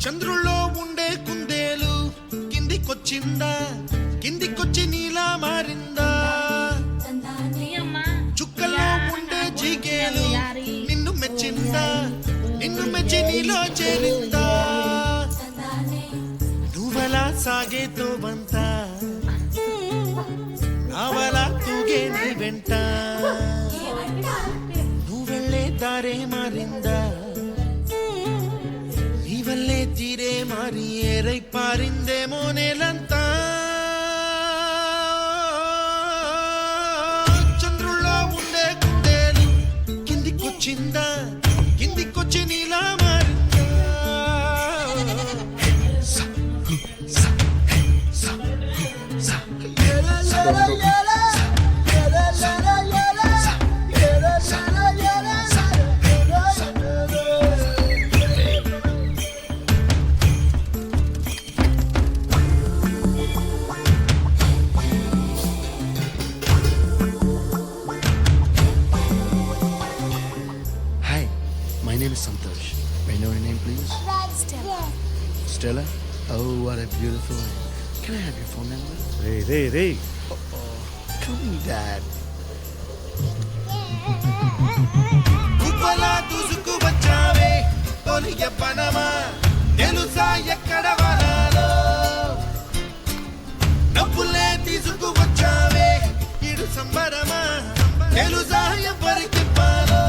చంద్రుల్లో ఉండే కుందేలు కిందికొచ్చిందా, కిందికొచ్చి నీలా మారిందా? చుక్కల్లో ఉండే జీగేలు నిన్ను మెచ్చిందా, నిన్ను మెచ్చి నీలో చేరిందా? నువ్వలా సాగేతో బంతా, నావలా తూగే నీ వెంట, నువ్వెళ్ళే దారే మారిందా, నీవల్లే తీరే మారి ఏరై పారిందేమో నేలంతా. చంద్రుల్లో ఉండే కుందేలు కిందికొచ్చిందా, కిందికొచ్చి నీలా మారిందా? My name is Santosh. May I know your name, please? Stella. Stella? Oh, what a beautiful name. Can I have your phone number? Ray Come in, Dad. గువ్వలా దూసుకు వచ్చావే తొలి యవ్వనమా, తెలుసా ఎక్కడ వనాలో? డబ్బులే తీసుకు వచ్చావే ఇడు సంబరమా, తెలుసా ఎవరికి పాలో?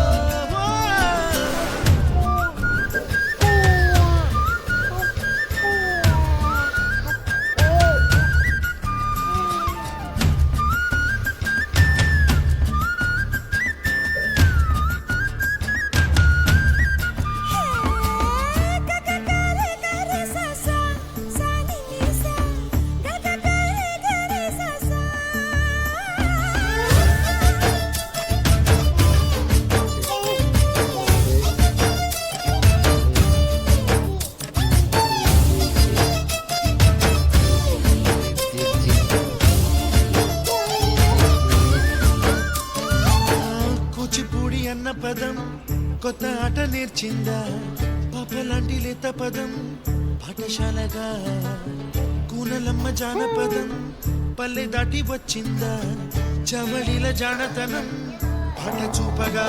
కూచిపూడి అన్న పదం కొత్త ఆట నేర్చిందా, పాపలాంటి లేత పదం పాఠశాలగా, కూనలమ్మ జానపదం పల్లె దాటి వచ్చిందా, చవళిల జానతనం పాట చూపగా.